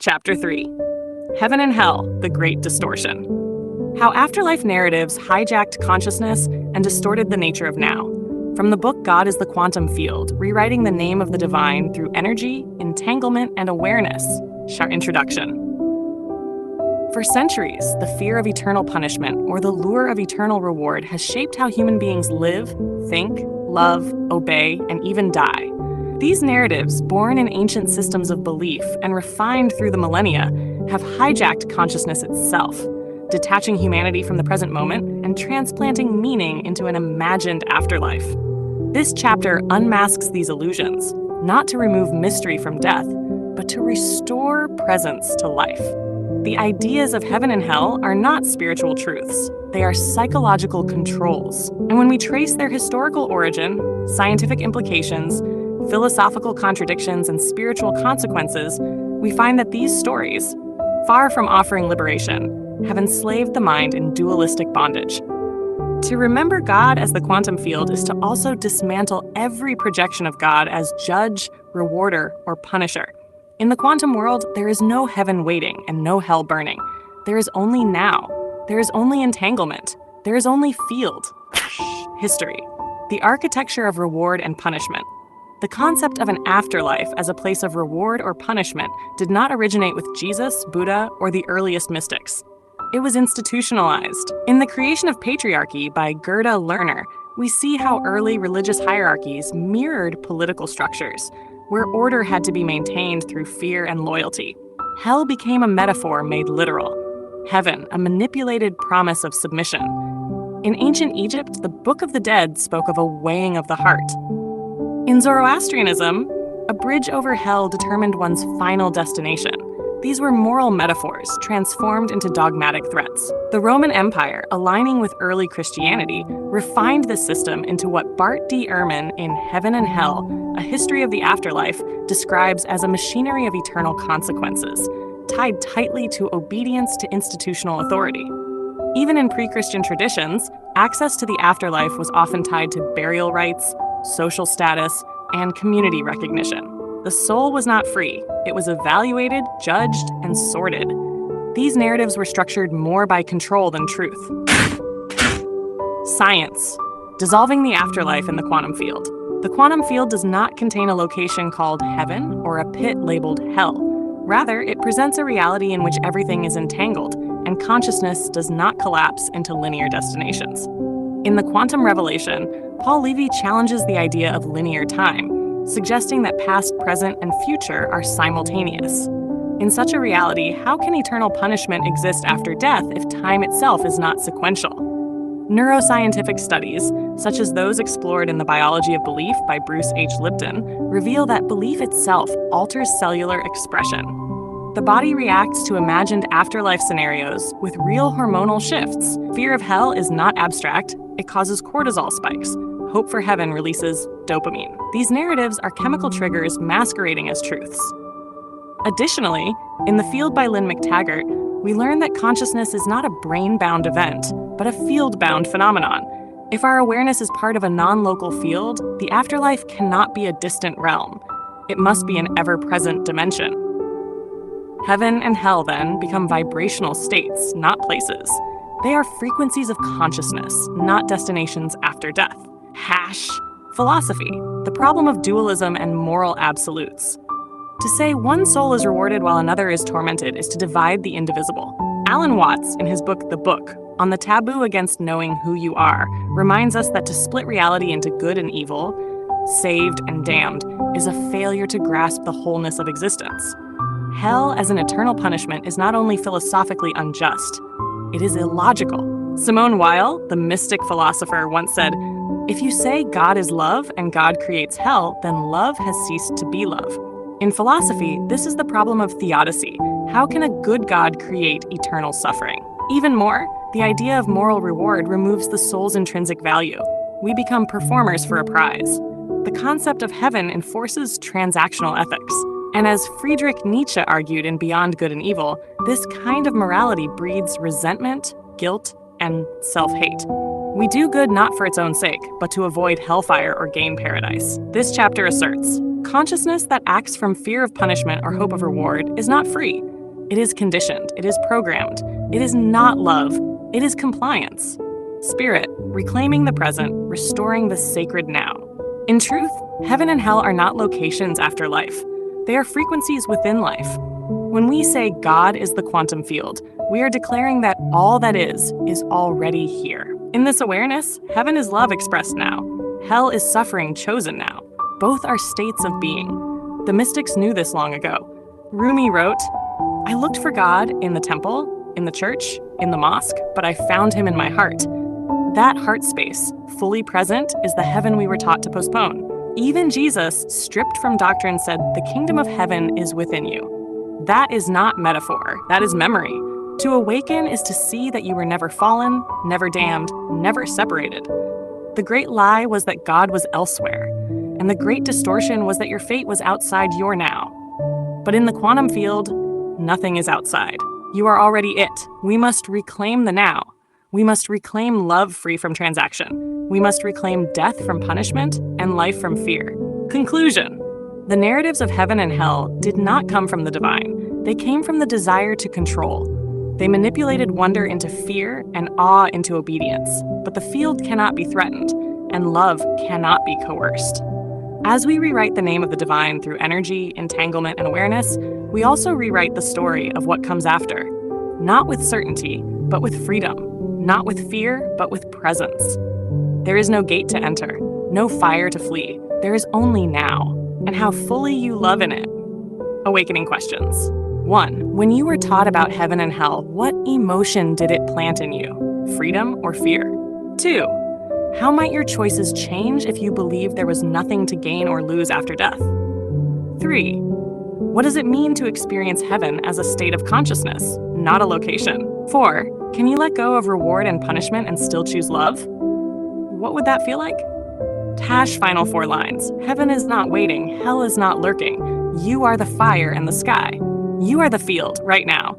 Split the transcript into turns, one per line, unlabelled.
Chapter 3. Heaven and Hell, the Great Distortion. How afterlife narratives hijacked consciousness and distorted the nature of now. From the book God is the Quantum Field, Rewriting the Name of the Divine Through Energy, Entanglement, and Awareness. Introduction. For centuries, the fear of eternal punishment or the lure of eternal reward has shaped how human beings live, think, love, obey, and even die. These narratives, born in ancient systems of belief and refined through the millennia, have hijacked consciousness itself, detaching humanity from the present moment and transplanting meaning into an imagined afterlife. This chapter unmasks these illusions, not to remove mystery from death, but to restore presence to life. The ideas of heaven and hell are not spiritual truths. They are psychological controls. And when we trace their historical origin, scientific implications, philosophical contradictions, and spiritual consequences, we find that these stories, far from offering liberation, have enslaved the mind in dualistic bondage. To remember God as the quantum field is to also dismantle every projection of God as judge, rewarder, or punisher. In the quantum world, there is no heaven waiting and no hell burning. There is only now. There is only entanglement. There is only field. History. The architecture of reward and punishment. The concept of an afterlife as a place of reward or punishment did not originate with Jesus, Buddha, or the earliest mystics. It was institutionalized. In The Creation of Patriarchy by Gerda Lerner, we see how early religious hierarchies mirrored political structures, where order had to be maintained through fear and loyalty. Hell became a metaphor made literal. Heaven, a manipulated promise of submission. In ancient Egypt, the Book of the Dead spoke of a weighing of the heart. In Zoroastrianism, a bridge over hell determined one's final destination. These were moral metaphors transformed into dogmatic threats. The Roman Empire, aligning with early Christianity, refined the system into what Bart D. Ehrman in Heaven and Hell, A History of the Afterlife, describes as a machinery of eternal consequences, tied tightly to obedience to institutional authority. Even in pre-Christian traditions, access to the afterlife was often tied to burial rites, social status, and community recognition. The soul was not free. It was evaluated, judged, and sorted. These narratives were structured more by control than truth. Science. Dissolving the afterlife in the quantum field. The quantum field does not contain a location called heaven or a pit labeled hell. Rather, it presents a reality in which everything is entangled, and consciousness does not collapse into linear destinations. In the Quantum Revelation, Paul Levy challenges the idea of linear time, suggesting that past, present, and future are simultaneous. In such a reality, how can eternal punishment exist after death if time itself is not sequential? Neuroscientific studies, such as those explored in The Biology of Belief by Bruce H. Lipton, reveal that belief itself alters cellular expression. The body reacts to imagined afterlife scenarios with real hormonal shifts. Fear of hell is not abstract. It causes cortisol spikes. Hope for heaven releases dopamine. These narratives are chemical triggers masquerading as truths. Additionally, in The Field by Lynn McTaggart, we learn that consciousness is not a brain-bound event, but a field-bound phenomenon. If our awareness is part of a non-local field, the afterlife cannot be a distant realm. It must be an ever-present dimension. Heaven and hell, then, become vibrational states, not places. They are frequencies of consciousness, not destinations after death. Philosophy, the problem of dualism and moral absolutes. To say one soul is rewarded while another is tormented is to divide the indivisible. Alan Watts, in his book The Book, on the taboo against knowing who you are, reminds us that to split reality into good and evil, saved and damned, is a failure to grasp the wholeness of existence. Hell as an eternal punishment is not only philosophically unjust, it is illogical. Simone Weil, the mystic philosopher, once said, "If you say God is love and God creates hell, then love has ceased to be love." In philosophy, this is the problem of theodicy. How can a good God create eternal suffering? Even more, the idea of moral reward removes the soul's intrinsic value. We become performers for a prize. The concept of heaven enforces transactional ethics. And as Friedrich Nietzsche argued in Beyond Good and Evil, this kind of morality breeds resentment, guilt, and self-hate. We do good not for its own sake, but to avoid hellfire or gain paradise. This chapter asserts, consciousness that acts from fear of punishment or hope of reward is not free. It is conditioned. It is programmed. It is not love. It is compliance. Spirit, reclaiming the present, restoring the sacred now. In truth, heaven and hell are not locations after life. They are frequencies within life. When we say God is the quantum field, we are declaring that all that is already here. In this awareness, heaven is love expressed now. Hell is suffering chosen now. Both are states of being. The mystics knew this long ago. Rumi wrote, "I looked for God in the temple, in the church, in the mosque, but I found him in my heart." That heart space, fully present, is the heaven we were taught to postpone. Even Jesus, stripped from doctrine, said, "The kingdom of heaven is within you." That is not metaphor, that is memory. To awaken is to see that you were never fallen, never damned, never separated. The great lie was that God was elsewhere, and the great distortion was that your fate was outside your now. But in the quantum field, nothing is outside. You are already it. We must reclaim the now. We must reclaim love free from transaction. We must reclaim death from punishment and life from fear. Conclusion. The narratives of heaven and hell did not come from the divine. They came from the desire to control. They manipulated wonder into fear and awe into obedience. But the field cannot be threatened, and love cannot be coerced. As we rewrite the name of the divine through energy, entanglement, and awareness, we also rewrite the story of what comes after. Not with certainty, but with freedom. Not with fear, but with presence. There is no gate to enter, no fire to flee. There is only now, and how fully you love in it. Awakening questions. 1. When you were taught about heaven and hell, what emotion did it plant in you? Freedom or fear? 2. How might your choices change if you believed there was nothing to gain or lose after death? 3. What does it mean to experience heaven as a state of consciousness, not a location? 4. Can you let go of reward and punishment and still choose love? What would that feel like? Tash final 4 lines. Heaven is not waiting. Hell is not lurking. You are the fire and the sky. You are the field right now.